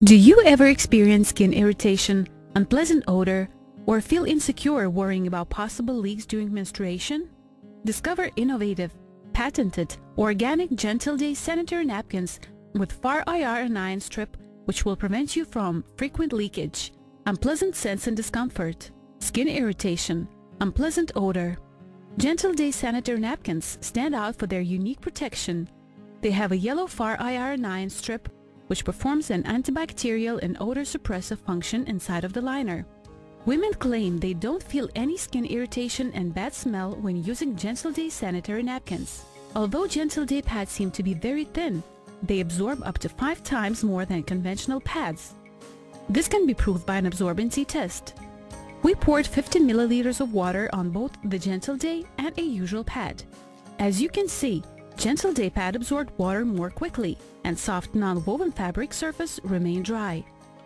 Do you ever experience skin irritation, unpleasant odor, or feel insecure worrying about possible leaks during menstruation? Discover innovative, patented, organic Gentle Day sanitary napkins with Far IR anion strip, which will prevent you from frequent leakage, unpleasant scents and discomfort, skin irritation, unpleasant odor. Gentle Day sanitary napkins stand out for their unique protection. They have a yellow Far IR anion strip which performs an antibacterial and odor suppressive function inside of the liner. Women claim they don't feel any skin irritation and bad smell when using Gentle Day sanitary napkins. Although Gentle Day pads seem to be very thin, they absorb up to 5 times more than conventional pads. This can be proved by an absorbency test. We poured 50 milliliters of water on both the Gentle Day and a usual pad. As you can see, Gentle Day pad absorbed water more quickly, and soft non-woven fabric surface remained dry,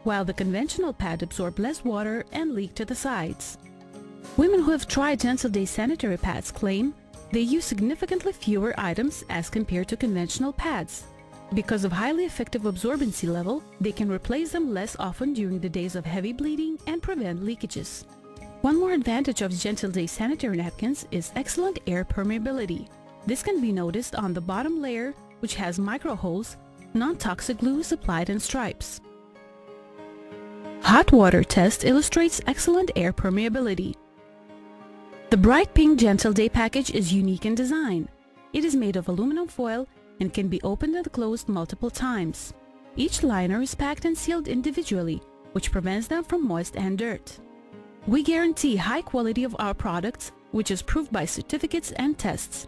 while the conventional pad absorbed less water and leaked to the sides. Women who have tried Gentle Day sanitary pads claim they use significantly fewer items as compared to conventional pads. Because of highly effective absorbency level, they can replace them less often during the days of heavy bleeding and prevent leakages. One more advantage of Gentle Day sanitary napkins is excellent air permeability. This can be noticed on the bottom layer, which has micro holes, non-toxic glue applied in stripes. Hot water test illustrates excellent air permeability. The bright pink Gentle Day package is unique in design. It is made of aluminum foil and can be opened and closed multiple times. Each liner is packed and sealed individually, which prevents them from moist and dirt. We guarantee high quality of our products, which is proved by certificates and tests.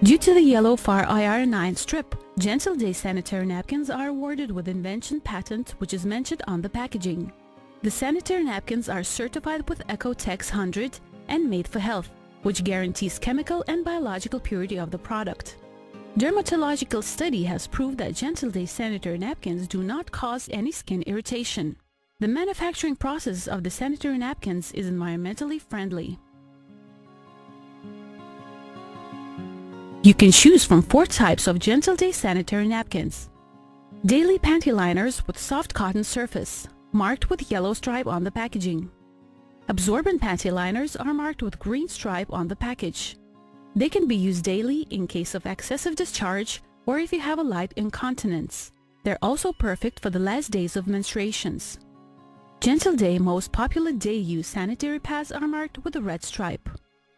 Due to the yellow Far IR anion strip, Gentle Day sanitary napkins are awarded with invention patent, which is mentioned on the packaging. The sanitary napkins are certified with Ecotex 100 and Made for Health, which guarantees chemical and biological purity of the product. Dermatological study has proved that Gentle Day sanitary napkins do not cause any skin irritation. The manufacturing process of the sanitary napkins is environmentally friendly. You can choose from 4 types of Gentle Day sanitary napkins. Daily panty liners with soft cotton surface, marked with yellow stripe on the packaging. Absorbent panty liners are marked with green stripe on the package. They can be used daily in case of excessive discharge or if you have a light incontinence. They're also perfect for the last days of menstruations. Gentle Day most popular day use sanitary pads are marked with a red stripe.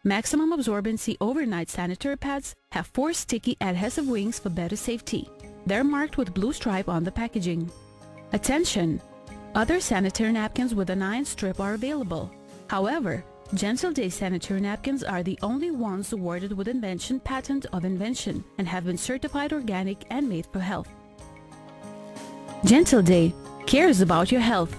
Maximum absorbency overnight sanitary pads have 4 sticky adhesive wings for better safety. They're marked with blue stripe on the packaging. Attention! Other sanitary napkins with an anion strip are available. However, Gentle Day sanitary napkins are the only ones awarded with invention patent of invention and have been certified organic and made for health. Gentle Day cares about your health.